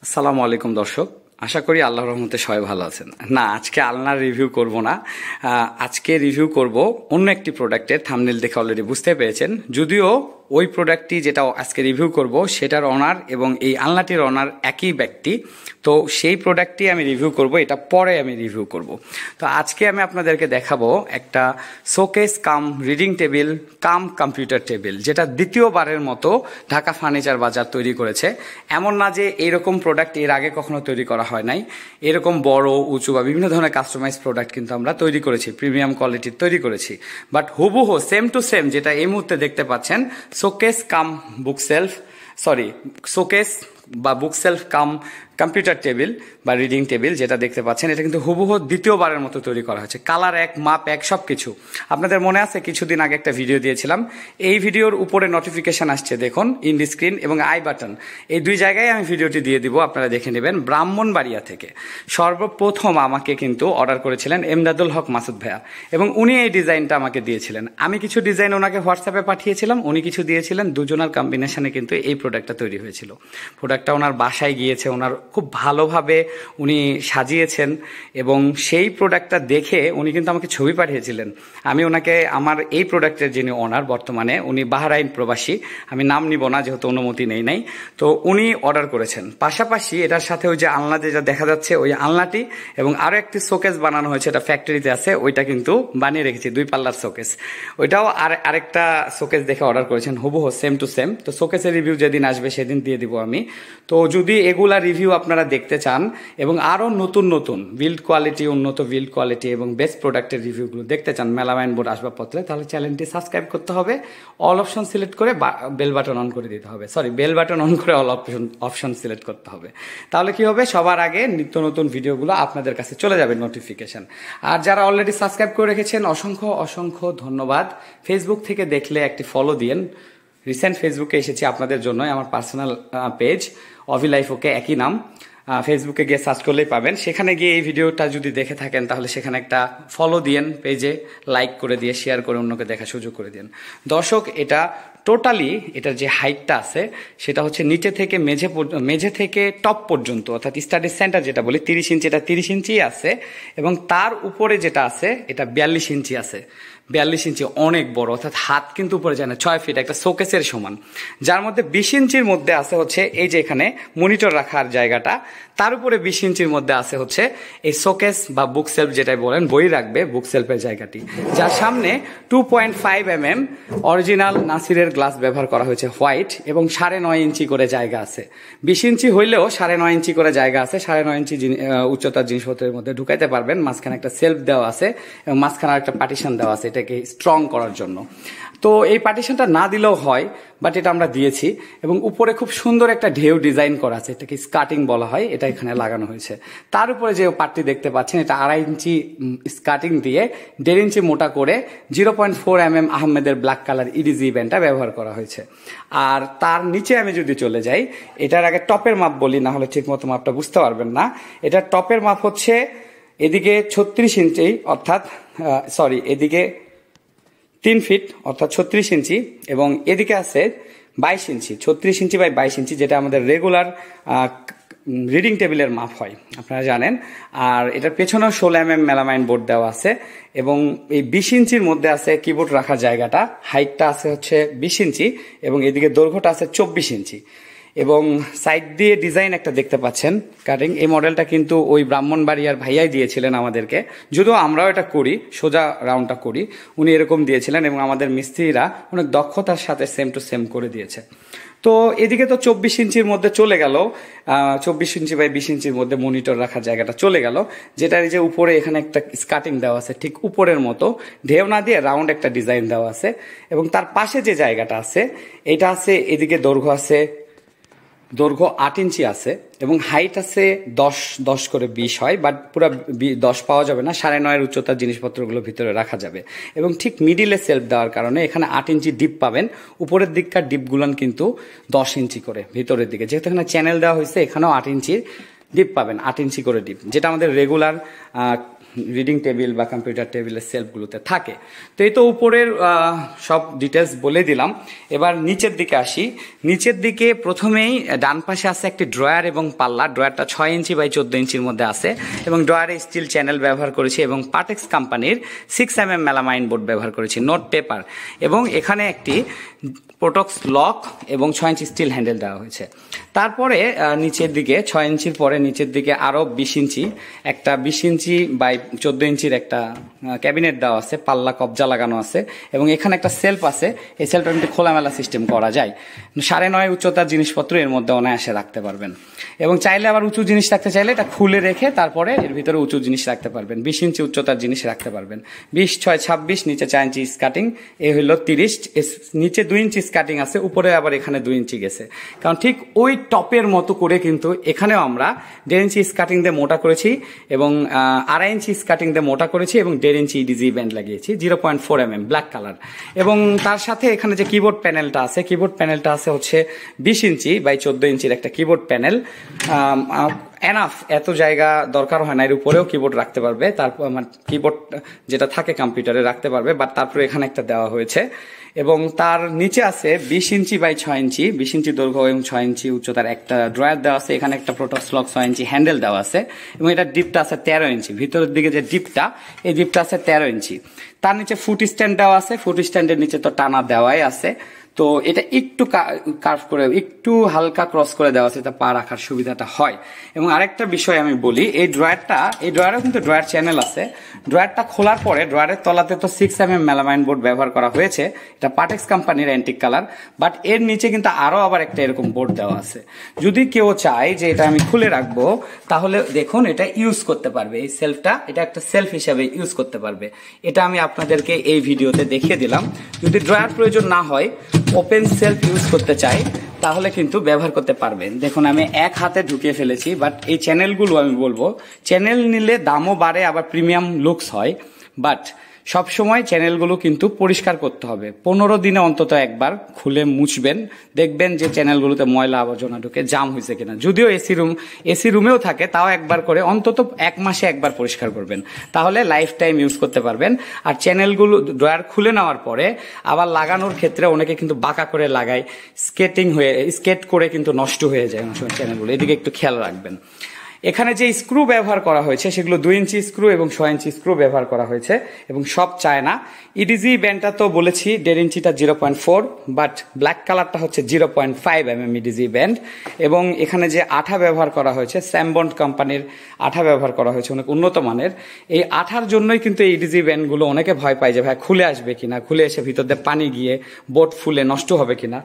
আসসালামু আলাইকুম দর্শক, আশা করি আল্লাহর রহমতে সবাই ভালো আছেন। না, আজকে আলনার রিভিউ করব না। আজকে রিভিউ করব অন্য একটি প্রোডাক্টের। থাম্বনেল দেখে অলরেডি বুঝতে পেরেছেন। যদিও ওই প্রোডাক্টটি যেটা আজকে রিভিউ করব সেটার অনার এবং এই আলনাটির অনার একই ব্যক্তি, তো সেই প্রোডাক্টটি আমি রিভিউ করব, এটা পরে আমি রিভিউ করব। তো আজকে আমি আপনাদেরকে দেখাবো একটা showcase cum reading table cum computer table, যেটা দ্বিতীয়বারের মতো ঢাকা ফার্নিচার বাজার তৈরি করেছে। এমন না যে এইরকম প্রোডাক্ট এর আগে কখনো তৈরি করা হয় নাই। এরকম বড় উঁচু বা বিভিন্ন ধরনের কাস্টমাইজ প্রোডাক্ট কিন্তু আমরা তৈরি করেছি, প্রিমিয়াম কোয়ালিটির তৈরি করেছি। বাট হুবহু সেম টু সেম যেটা এই মুহূর্তে দেখতে পাচ্ছেন, শোকেস কাম শোকেস বা বুক সেলফ কাম কম্পিউটার টেবিল বা রিডিং টেবিল যেটা দেখতে পাচ্ছেন, এটা কিন্তু হুবহু দ্বিতীয়বারের মতো তৈরি করা হয়েছে। কালার এক, মাপ এক, সব কিছু। আপনাদের মনে আছে কিছুদিন আগে একটা ভিডিও দিয়েছিলাম, এই ভিডিওর উপরে নোটিফিকেশন আসছে দেখুন, ইন দি স্ক্রিন এবং আই বাটন, এই দুই জায়গায় আমি ভিডিওটি দিয়ে দিব, আপনারা দেখে নেবেন। ব্রাহ্মণবাড়িয়া থেকে সর্বপ্রথম আমাকে কিন্তু অর্ডার করেছিলেন এমদাদুল হক মাসুদ ভাইয়া, এবং উনি এই ডিজাইনটা আমাকে দিয়েছিলেন। আমি কিছু ডিজাইন ওনাকে হোয়াটসঅ্যাপে পাঠিয়েছিলাম, উনি কিছু দিয়েছিলেন। দুজনের কম্বিনেশনে কিন্তু এই প্রোডাক্টটা তৈরি হয়েছিল। প্রোডাক্টটা ওনার বাসায় গিয়েছে, ওনার খুব ভালোভাবে উনি সাজিয়েছেন, এবং সেই প্রোডাক্টটা দেখে উনি কিন্তু আমাকে ছবি পাঠিয়েছিলেন। আমি ওনাকে, আমার এই প্রোডাক্টের যিনি ওনার বর্তমানে, উনি বাহরাইন প্রবাসী, আমি নাম নিব না যেহেতু অনুমতি নেই নাই, তো উনি অর্ডার করেছেন। পাশাপাশি এটার সাথে ওই যে আলনা যেটা দেখা যাচ্ছে, ওই আলনাটি এবং আরো একটি শোকেস বানানো হয়েছে, এটা ফ্যাক্টরিতে আছে, ওইটা কিন্তু বানিয়ে রেখেছি, 2 পাল্লার শোকেস। ওইটাও আরেকটা শোকেস দেখে অর্ডার করেছেন, হুবহু সেম টু সেম। তো শোকেসের রিভিউ যেদিন আসবে সেদিন দিয়ে দিব আমি। তো যদি এগুলা রিভিউ আপনারা দেখতে চান এবং আরো নতুন নতুন বিল্ড কোয়ালিটি, উন্নত বিল্ড কোয়ালিটি এবং বেস্ট প্রোডাক্টের রিভিউগুলো দেখতে চান মেলামাইন বোর্ড আসবাবপত্রে, তাহলে চ্যানেলটি সাবস্ক্রাইব করতে হবে, অল অপশন সিলেক্ট করে বেল বাটন অন করে দিতে হবে। বেল বাটন অন করে অল অপশন সিলেক্ট করতে হবে। তাহলে কি হবে, সবার আগে নিত্য নতুন ভিডিওগুলো আপনাদের কাছে চলে যাবে নোটিফিকেশন। আর যারা অলরেডি সাবস্ক্রাইব করে রেখেছেন, অসংখ্য অসংখ্য ধন্যবাদ। ফেসবুক থেকে দেখলে একটি ফলো দিন। রিসেন্ট ফেসবুকে এসেছি আপনাদের জন্য, আমার পার্সোনাল পেজ অভি লাইফ ওকে, একই নাম। ফেসবুকে গিয়ে সার্চ করলেই পাবেন। সেখানে গিয়ে এই ভিডিওটা যদি দেখে থাকেন তাহলে সেখানে একটা ফলো দিয়েন, পেজে লাইক করে দিয়ে শেয়ার করে অন্যকে দেখার সুযোগ করে দিন। দর্শক, এটা টোটালি এটার যে হাইটটা আছে সেটা হচ্ছে নিচে থেকে মেঝে থেকে টপ পর্যন্ত, অর্থাৎ স্টাডি সেন্টার যেটা বলি 30 ইঞ্চি, এটা 30 ইঞ্চি আছে, এবং তার উপরে যেটা আছে এটা 42 ইঞ্চি আছে। 42 ইঞ্চি অনেক বড়, অর্থাৎ হাত কিন্তু উপরে যায় না, 6 ফিট, একটা শোকেসের সমান। যার মধ্যে 20 ইঞ্চির মধ্যে আছে হচ্ছে এই যে এখানে মনিটর রাখার জায়গাটা, তার উপরে 20 ইঞ্চির মধ্যে আছে হচ্ছে এই শোকেস বা বুক সেলফ যেটাই বলেন, বই রাখবে বুক সেলফের জায়গাটি, যার সামনে 2.5 mm অরিজিনাল নাসিরের গ্লাস ব্যবহার করা হয়েছে হোয়াইট, এবং 9.5 ইঞ্চি করে জায়গা আছে। 20 ইঞ্চি হইলেও 9.5 ইঞ্চি করে জায়গা আছে। 9.5 ইঞ্চি উচ্চতার জিনিসপত্রের মধ্যে ঢুকাইতে পারবেন। মাঝখানে একটা সেলফ দেওয়া আছে এবং মাঝখানে একটা পার্টিশন দেওয়া আছে এটাকে স্ট্রং করার জন্য। তো এই পার্টিশনটা না দিলেও হয়, বাট এটা আমরা দিয়েছি। এবং উপরে খুব সুন্দর একটা ঢেউ ডিজাইন করা আছে, এটাকে স্কার্টিং বলা হয়, এটা এখানে লাগানো হয়েছে। তার উপরে যে পার্টটি দেখতে পাচ্ছেন, এটা 2.5 ইঞ্চি স্কার্টিং দিয়ে 1.5 ইঞ্চি মোটা করে 0.4 mm আহমেদের ব্ল্যাক কালার ইডিজি ব্যান্ডটা ব্যবহার করা হয়েছে। আর তার নিচে আমি যদি চলে যাই, এটার আগে টপের মাপ বলি, না হলে ঠিক মতো মাপটা বুঝতে পারবেন না। এটার টপের মাপ হচ্ছে এদিকে 36 ইঞ্চি, অর্থাৎ এদিকে 3 ফিট অর্থাৎ 36 ইঞ্চি, এবং এদিকে আছে 22 ইঞ্চি, 36 ইঞ্চি বাই 22 ইঞ্চি, যেটা আমাদের রেগুলার রিডিং টেবিলের মাপ হয়, আপনারা জানেন। আর এটার পেছনেও 16 mm মেলামাইন বোর্ড দেওয়া আছে, এবং এই 20 ইঞ্চির মধ্যে আছে কিবোর্ড রাখার জায়গাটা। হাইটটা আছে হচ্ছে 20 ইঞ্চি, এবং এদিকে দৈর্ঘ্যটা আছে 24 ইঞ্চি, এবং সাইড দিয়ে ডিজাইন একটা দেখতে পাচ্ছেন কাটিং। এই মডেলটা কিন্তু ওই ব্রাহ্মণবাড়িয়ার ভাইয়াই দিয়েছিলেন আমাদেরকে, যদিও আমরাও এটা করি, সোজা রাউন্ডটা করি, উনি এরকম দিয়েছিলেন, এবং আমাদের মিস্ত্রিরা অনেক দক্ষতার সাথে সেম টু সেম করে দিয়েছে। তো এদিকে তো 24 ইঞ্চির মধ্যে চলে গেল, 24 ইঞ্চি বাই 20 ইঞ্চির মধ্যে মনিটর রাখার জায়গাটা চলে গেল, যেটা যে উপরে এখানে একটা স্কার্টিং দেওয়া আছে, ঠিক উপরের মতো ঢেউ না দিয়ে রাউন্ড একটা ডিজাইন দেওয়া আছে। এবং তার পাশে যে জায়গাটা আছে, এটা আছে, এদিকে দৈর্ঘ্য 8 ইঞ্চি আছে, এবং হাইট আছে 10 করে 20 হয়, বাট পুরো 10 পাওয়া যাবে না, 9.5 উচ্চতার জিনিসপত্রগুলো ভিতরে রাখা যাবে। এবং ঠিক মিডিলে সেলফ দেওয়ার কারণে এখানে 8 ইঞ্চি ডিপ পাবেন। উপরের দিককার ডিপগুলান কিন্তু 10 ইঞ্চি করে ভিতরের দিকে, যেহেতু এখানে চ্যানেল দেওয়া হয়েছে, এখানেও 8 ইঞ্চির ডিপ পাবেন, 8 ইঞ্চি করে ডিপ, যেটা আমাদের রেগুলার রিডিং টেবিল বা কম্পিউটার টেবিলের সেলফগুলোতে থাকে। তো এই তো উপরের সব ডিটেলস বলে দিলাম। এবার নিচের দিকে আসি। নিচের দিকে প্রথমেই ডান পাশে আছে একটি ড্রয়ার এবং পাল্লা। ড্রয়ারটা 6 ইঞ্চি বাই 14 ইঞ্চির মধ্যে আছে এবং ড্রয়ারে স্টিল চ্যানেল ব্যবহার করেছি এবং পাটেক্স কোম্পানির 6mm মেলামাইন বোর্ড ব্যবহার করেছি, নোট পেপার, এবং এখানে একটি প্রোটক্স লক এবং 6 ইঞ্চি স্টিল হ্যান্ডেল দেওয়া হয়েছে। তারপরে নিচের দিকে 6 ইঞ্চির পরে নিচের দিকে আরও 20 ইঞ্চি একটা 20 ইঞ্চি বাই 14 ইঞ্চির একটা ক্যাবিনেট দেওয়া আছে, পাল্লা কবজা লাগানো আছে এবং এখানে একটা সেলফ আছে। এই সেলফটা কিন্তু খোলামেলা সিস্টেম করা যায়। 9.5 উচ্চতার জিনিসপত্র এর মধ্যে অনায়াসে রাখতে পারবেন এবং চাইলে আবার উঁচু জিনিস রাখতে চাইলে এটা খুলে রেখে তারপরে এর ভিতরে উঁচু জিনিস রাখতে পারবেন। 20 ইঞ্চি উচ্চতার জিনিস রাখতে পারবেন। 20, 6, 26, নিচে 4 ইঞ্চি স্কার্টিং, এই হলো 30, নিচে 2 ইঞ্চি স্কার্টিং আছে, উপরে আবার এখানে 2 ইঞ্চি গেছে। কারণ ঠিক ওই টপের মতো করে কিন্তু এখানেও আমরা 1.5 ইঞ্চি স্কার্টিং দিয়ে মোটা করেছি এবং 2.5 ইঞ্চি স্কার্টিং দিয়ে মোটা করেছি এবং 1.5 ইঞ্চি ইডিজি ব্যান্ড লাগিয়েছি 0.4mm ব্ল্যাক কালার। এবং তার সাথে এখানে যে কিবোর্ড প্যানেলটা আছে, কিবোর্ড প্যানেলটা আছে হচ্ছে 20 ইঞ্চি বাই 14 ইঞ্চির একটা কিবোর্ড প্যানেল। এনাফ, এত জায়গা দরকার হয় না, এর উপরেও কিবোর্ড রাখতে পারবে। তারপর আমার কিবোর্ড যেটা থাকে কম্পিউটারে রাখতে পারবে, বাট তারপরে এখানে একটা দেওয়া হয়েছে। এবং তার নিচে আছে 20 ইঞ্চি বাই 6 ইঞ্চি, 20 ইঞ্চি দৈর্ঘ্য এবং 6 ইঞ্চি উচ্চতার একটা ড্রয়ার দেওয়া আছে। এখানে একটা প্রোটক্স লক 6 ইঞ্চি হ্যান্ডেল দেওয়া আছে এবং এটা ডিপটা আছে 13 ইঞ্চি। ভিতরের দিকে যে ডিপটা, এই ডিপটা আছে 13 ইঞ্চি। তার নিচে ফুট স্ট্যান্ড দেওয়া আছে, ফুট স্ট্যান্ডের নিচে তো টানা দেওয়াই আছে। তো এটা একটু কার্ভ করে, একটু হালকা ক্রস করে দেওয়া আছে, তা পা রাখার সুবিধাটা হয়। এবং আরেকটা বিষয় আমি বলি, এই ড্রয়ারেও কিন্তু ড্রয়ার চ্যানেল আছে। ড্রয়ারটা খোলার পরে ড্রয়ারের তলাতে তো 6mm মেলামাইন বোর্ড ব্যবহার করা হয়েছে, এটা পাটেক্স কোম্পানির অ্যান্টিক কালার, বাট এর নিচে কিন্তু আরো আবার একটা এরকম বোর্ড দেওয়া আছে। যদি কেউ চায় যে এটা আমি খুলে রাখবো, তাহলে দেখুন এটা ইউজ করতে পারবে। এই সেলফটা, এটা একটা সেলফ হিসাবে ইউজ করতে পারবে। এটা আমি আপনাদেরকে এই ভিডিওতে দেখিয়ে দিলাম। যদি ড্রয়ার প্রয়োজন না হয়, ওপেন সেলফ ইউজ করতে চাই, তাহলে কিন্তু ব্যবহার করতে পারবেন। দেখুন আমি এক হাতে ঢুকিয়ে ফেলেছি, বাট এই চ্যানেলগুলো আমি বলবো, চ্যানেল নিলে দামও বাড়ে, আবার প্রিমিয়াম লুকস হয়, বাট সবসময় চ্যানেলগুলো কিন্তু পরিষ্কার করতে হবে। 15 দিনে অন্তত একবার খুলে মুছবেন, দেখবেন যে চ্যানেলগুলোতে ময়লা আবর্জনা ঢুকে জাম হয়েছে কিনা। যদিও এসি রুমেও থাকে, তাও একবার করে অন্তত 1 মাসে একবার পরিষ্কার করবেন, তাহলে লাইফ টাইম ইউজ করতে পারবেন। আর চ্যানেলগুলো ড্রয়ার খুলে নেওয়ার পরে আবার লাগানোর ক্ষেত্রে অনেকে কিন্তু বাঁকা করে লাগায়, স্কেট করে কিন্তু নষ্ট হয়ে যায় অনেক সময় চ্যানেলগুলো, এদিকে একটু খেয়াল রাখবেন। এখানে যে স্ক্রু ব্যবহার করা হয়েছে সেগুলো 2 ইঞ্চি স্ক্রু এবং 6 ইঞ্চি স্ক্রু ব্যবহার করা হয়েছে এবং সব চায়না। ইডিজি ব্যান্ডটা তো বলেছি 1.5 ইঞ্চিটা 0.4, বাট ব্ল্যাক কালারটা হচ্ছে 0.5mm ইডিজি ব্যান্ড। এবং এখানে যে আঠা ব্যবহার করা হয়েছে, স্যামবন্ড কোম্পানির আঠা ব্যবহার করা হয়েছে, অনেক উন্নত মানের। এই আঠার জন্যই কিন্তু এই ইডিজি ব্যান্ডগুলো অনেকে ভয় পায় যে ভাই খুলে আসবে কিনা, খুলে এসে ভিতর দিয়ে পানি গিয়ে বোর্ড ফুলে নষ্ট হবে কিনা।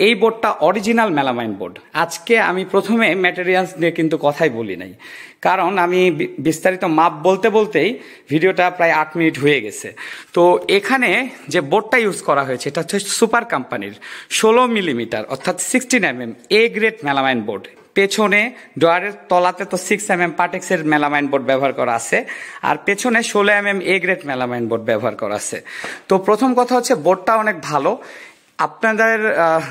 এই বোর্ডটা অরিজিনাল মেলামাইন বোর্ড। আজকে আমি প্রথমে ম্যাটেরিয়ালস নিয়ে কিন্তু কথাই বলি নাই, কারণ আমি বিস্তারিত মাপ বলতে বলতেই ভিডিওটা প্রায় 8 মিনিট হয়ে গেছে। তো এখানে যে বোর্ডটা ইউজ করা হয়েছে এটা হচ্ছে সুপার কোম্পানির 16mm অর্থাৎ 16mm A grade melamine board. পেছনে ড্রয়ারের তলাতে তো 6mm পাটেক্সের মেলামাইন বোর্ড ব্যবহার করা আছে, আর পেছনে 16mm A grade melamine board ব্যবহার করা আছে। তো প্রথম কথা হচ্ছে বোর্ডটা অনেক ভালো। আপনাদের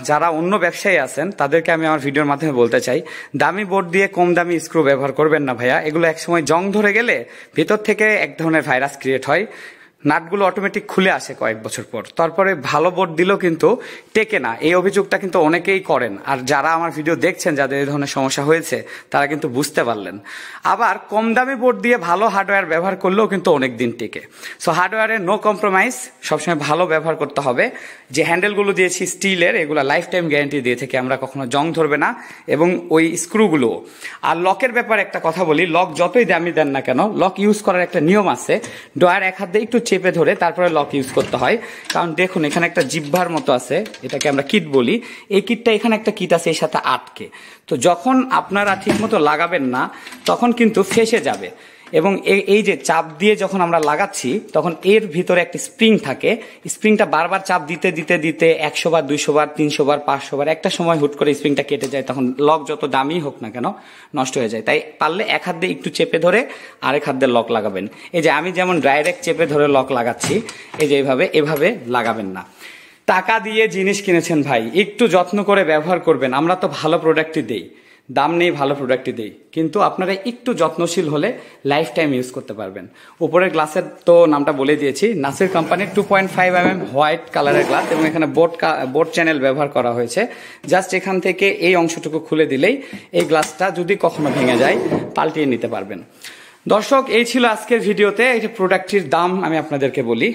যারা অন্য ব্যবসায়ী আছেন তাদেরকে আমি আমার ভিডিওর মাধ্যমে বলতে চাই, দামি বোর্ড দিয়ে কম দামি স্ক্রু ব্যবহার করবেন না ভাইয়া। এগুলো একসময় জং ধরে গেলে ভিতর থেকে এক ধরনের ভাইরাস ক্রিয়েট হয়, নাটগুলো অটোমেটিক খুলে আসে কয়েক বছর পর। তারপরে ভালো বোর্ড দিলেও কিন্তু টেকে না, এই অভিযোগটা কিন্তু অনেকেই করেন। আর যারা আমার ভিডিও দেখছেন, যাদের এই ধরনের সমস্যা হয়েছে, তারা কিন্তু বুঝতে পারলেন। আবার কম দামি বোর্ড দিয়ে ভালো হার্ডওয়্যার ব্যবহার করলেও কিন্তু অনেক দিন টেকে। সো হার্ডওয়্যারে নো কম্প্রোমাইজ, সবসময় ভালো ব্যবহার করতে হবে। যে হ্যান্ডেলগুলো দিয়েছি স্টিলের, এগুলো লাইফ টাইম গ্যারান্টি দিয়ে থেকে আমরা কখনো জং ধরবে না, এবং ওই স্ক্রুগুলো। আর লকের ব্যাপারে একটা কথা বলি, লক যতই দামি দেন না কেন, লক ইউজ করার একটা নিয়ম আছে। ড্রয়ার এক হাত দিয়ে একটু চেপে ধরে তারপরে লক ইউজ করতে হয়। কারণ দেখুন এখানে একটা জিহ্বার মতো আছে, এটাকে আমরা কিট বলি। এই কিটটা এখানে একটা কিট আছে, এর সাথে আটকে। তো যখন আপনারা ঠিক মতো লাগাবেন না, তখন কিন্তু ফেসে যাবে। এবং এই যে চাপ দিয়ে যখন আমরা লাগাচ্ছি, তখন এর ভিতরে একটা স্প্রিং থাকে। স্প্রিংটা বারবার চাপ দিতে দিতে দিতে 100 বার, 200 বার, 300 বার, 500 বার, একটা সময় হুট করে স্প্রিংটা কেটে যায়। তখন লক যত দামি হোক না কেন নষ্ট হয়ে যায়। তাই পারলে এক হাত দিয়ে একটু চেপে ধরে আরেক হাত দিয়ে লক লাগাবেন। এই যে আমি যেমন ডাইরেক্ট চেপে ধরে লক লাগাচ্ছি, এই যে এভাবে লাগাবেন না। টাকা দিয়ে জিনিস কিনেছেন ভাই, একটু যত্ন করে ব্যবহার করবেন। আমরা তো ভালো প্রোডাক্টই দেই, দাম নেই, ভালো প্রোডাক্টই দিই, কিন্তু আপনারা একটু যত্নশীল হলে লাইফ টাইম ইউজ করতে পারবেন। উপরের গ্লাসের তো নামটা বলে দিয়েছি, নাসির কোম্পানির 2.5 mm হোয়াইট কালারের গ্লাস, এবং এখানে বোর্ড চ্যানেল ব্যবহার করা হয়েছে। জাস্ট এখান থেকে এই অংশটুকু খুলে দিলেই এই গ্লাসটা যদি কখনো ভেঙে যায় পাল্টিয়ে নিতে পারবেন। দর্শক, এই ছিল আজকের ভিডিওতে। এই প্রোডাক্টটির দাম আমি আপনাদেরকে বলি,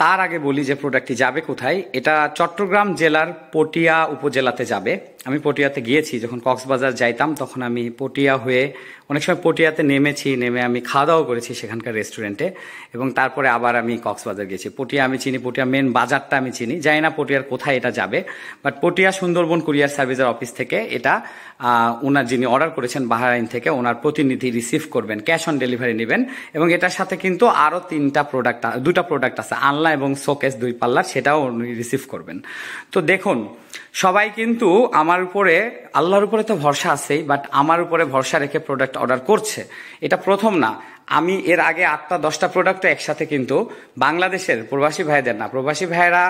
তার আগে বলি যে প্রোডাক্টটি যাবে কোথায়। এটা চট্টগ্রাম জেলার পটিয়া উপজেলাতে যাবে। আমি পটিয়াতে গিয়েছি, যখন কক্সবাজার যাইতাম তখন আমি পটিয়া হয়ে অনেক সময় পটিয়াতে নেমে আমি খাওয়া দাওয়া করেছি সেখানকার রেস্টুরেন্টে, এবং তারপরে আবার আমি কক্সবাজার গেছি। পটিয়া আমি চিনি, পটিয়া মেন বাজারটা আমি চিনি, জানি না পটিয়ার কোথায় এটা যাবে, বাট পটিয়া সুন্দরবন কুরিয়ার সার্ভিসের অফিস থেকে এটা ওনার যিনি অর্ডার করেছেন বাহরাইন থেকে, ওনার প্রতিনিধি রিসিভ করবেন, ক্যাশ অন ডেলিভারি নেবেন। এবং এটার সাথে কিন্তু আরও দুটা প্রোডাক্ট আছে, আনলা এবং শোকেস 2 পাল্লার, সেটাও উনি রিসিভ করবেন। তো দেখুন, সবাই কিন্তু আমার উপরে, আল্লাহর উপরে তো ভরসা আছেই, বাট আমার উপরে ভরসা রেখে প্রোডাক্ট অর্ডার করছে। এটা প্রথম না, আমি এর আগে 8-10টা প্রোডাক্টও একসাথে কিন্তু বাংলাদেশের প্রবাসী ভাইদের না, প্রবাসী ভাইয়েরা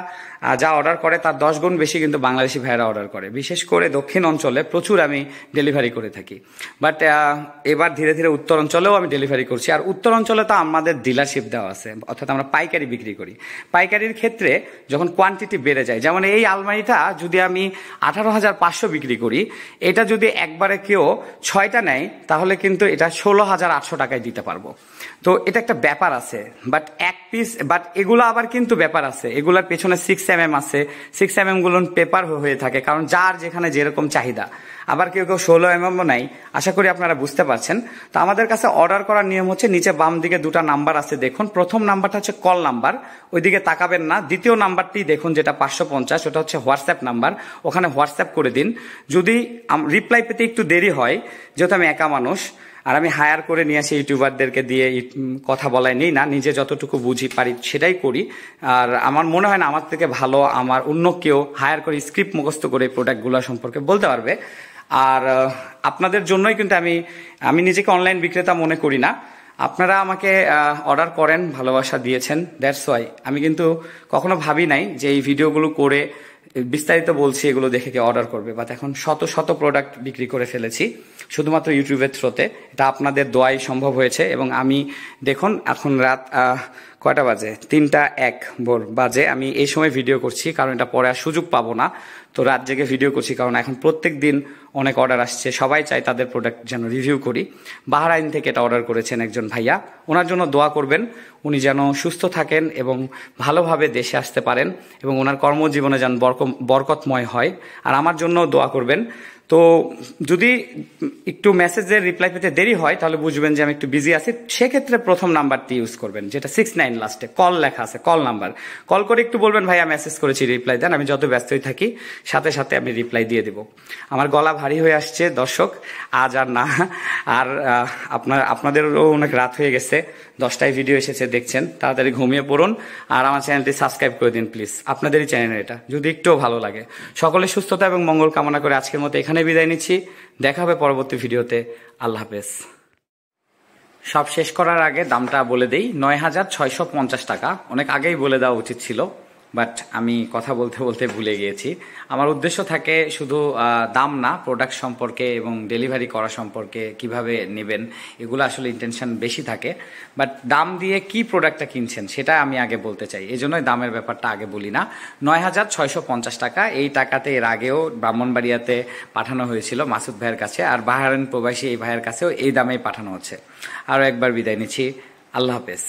যা অর্ডার করে তার 10 গুণ বেশি কিন্তু বাংলাদেশি ভাইয়েরা অর্ডার করে। বিশেষ করে দক্ষিণ অঞ্চলে প্রচুর আমি ডেলিভারি করে থাকি, বাট এবার ধীরে ধীরে উত্তর অঞ্চলেও আমি ডেলিভারি করছি। আর উত্তর অঞ্চলে তো আমাদের ডিলারশিপ দেওয়া আছে, অর্থাৎ আমরা পাইকারি বিক্রি করি। পাইকারির ক্ষেত্রে যখন কোয়ান্টিটি বেড়ে যায়, যেমন এই আলমারিটা যদি আমি 18,500 বিক্রি করি, এটা যদি একবারে কেউ 6টা নেয় তাহলে কিন্তু এটা 16,800 টাকায় দিতে পারবো। তো এটা একটা ব্যাপার আছে, বাট এক পিস, বাট এগুলো আবার কিন্তু ব্যাপার আছে, এগুলোর পেছনে 6 mm আছে। 6 mm গুলো পেপার হয়ে থাকে, কারণ যার যেখানে যেরকম চাহিদা। আবার কেউ 16 mm নাই, আশা করি আপনারা বুঝতে পারছেন। তো আমাদের কাছে অর্ডার করার নিয়ম হচ্ছে, নিচে বাম দিকে 2টা নাম্বার আছে দেখুন। প্রথম নাম্বারটা হচ্ছে কল নাম্বার, ওইদিকে তাকাবেন না। দ্বিতীয় নাম্বারটি দেখুন, যেটা 550, ওটা হচ্ছে হোয়াটসঅ্যাপ নাম্বার, ওখানে হোয়াটসঅ্যাপ করে দিন। যদি রিপ্লাই পেতে একটু দেরি হয়, যেহেতু আমি একা মানুষ আর আমি হায়ার করে নিয়ে আসি, ইউটিউবারদেরকে দিয়ে কথা বলাই নেই না, নিজে যতটুকু বুঝি পারি সেটাই করি। আর আমার মনে হয় না আমার থেকে ভালো আমার অন্য কেউ হায়ার করে স্ক্রিপ্ট মুখস্থ করে প্রোডাক্টগুলো সম্পর্কে বলতে পারবে। আর আপনাদের জন্যই কিন্তু আমি নিজেকে অনলাইন বিক্রেতা মনে করি না। আপনারা আমাকে অর্ডার করেন, ভালোবাসা দিয়েছেন, দ্যাটস ওয়াই। আমি কিন্তু কখনো ভাবি নাই যে এই ভিডিওগুলো করে বিস্তারিত বলছি এগুলো দেখে কেউ অর্ডার করবে, বাট এখন শত প্রোডাক্ট বিক্রি করে ফেলেছি শুধুমাত্র ইউটিউবের থ্রোতে। এটা আপনাদের দোয়াই সম্ভব হয়েছে। এবং আমি দেখুন, এখন রাত কয়টা বাজে, 3টা 1 ভোর বাজে। আমি এই সময় ভিডিও করছি কারণ এটা পরে আর সুযোগ পাবো না, তো রাত জেগে ভিডিও করছি। কারণ এখন প্রত্যেক দিন অনেক অর্ডার আসছে, সবাই চায় তাদের প্রোডাক্ট যেন রিভিউ করি। বাহরাইন থেকে এটা অর্ডার করেছেন একজন ভাইয়া, ওনার জন্য দোয়া করবেন, উনি যেন সুস্থ থাকেন এবং ভালোভাবে দেশে আসতে পারেন, এবং ওনার কর্মজীবনে যেন বরকতময় হয়। আর আমার জন্য দোয়া করবেন। তো যদি একটু মেসেজের রিপ্লাই পেতে দেরি হয় তাহলে বুঝবেন যে আমি একটু বিজি আছি। সেক্ষেত্রে প্রথম নাম্বারটি ইউজ করবেন, যেটা 69 লাস্টে কল লেখা আছে, কল নাম্বার। কল করে একটু বলবেন, ভাইয়া মেসেজ করেছি, রিপ্লাই দেন। আমি যত ব্যস্তই থাকি সাথে সাথে আমি রিপ্লাই দিয়ে দেব। আমার গলা ভারী হয়ে আসছে দর্শক, আজ আর না। আর আপনাদেরও অনেক রাত হয়ে গেছে, 10টায় ভিডিও এসেছে দেখছেন, তাড়াতাড়ি ঘুমিয়ে পড়ুন। আর আমার চ্যানেলটি সাবস্ক্রাইব করে দিন প্লিজ, আপনাদেরই চ্যানেল এটা, যদি একটুও ভালো লাগে। সকলের সুস্থতা এবং মঙ্গল কামনা করে আজকের মতো এখানে বিদায় নিচ্ছি। দেখা হবে পরবর্তী ভিডিওতে। আল্লাহ হাফেজ। সব শেষ করার আগে দামটা বলে দেই, 9,650 টাকা। অনেক আগেই বলে দেওয়া উচিত ছিল, বাট আমি কথা বলতে বলতে ভুলে গিয়েছি। আমার উদ্দেশ্য থাকে শুধু দাম না, প্রোডাক্ট সম্পর্কে এবং ডেলিভারি করা সম্পর্কে কিভাবে নেবেন, এগুলো আসলে ইন্টেনশন বেশি থাকে। বাট দাম দিয়ে কি প্রোডাক্টটা কিনছেন সেটা আমি আগে বলতে চাই, এই জন্যই দামের ব্যাপারটা আগে বলি না। 9,650 টাকা। এই টাকাতে এর আগেও ব্রাহ্মণবাড়িয়াতে পাঠানো হয়েছিল মাসুদ ভাইয়ের কাছে, আর বাহরাইন প্রবাসী এই ভাইয়ের কাছেও এই দামেই পাঠানো হচ্ছে। আরও একবার বিদায় নিচ্ছি। আল্লাহ হাফেজ।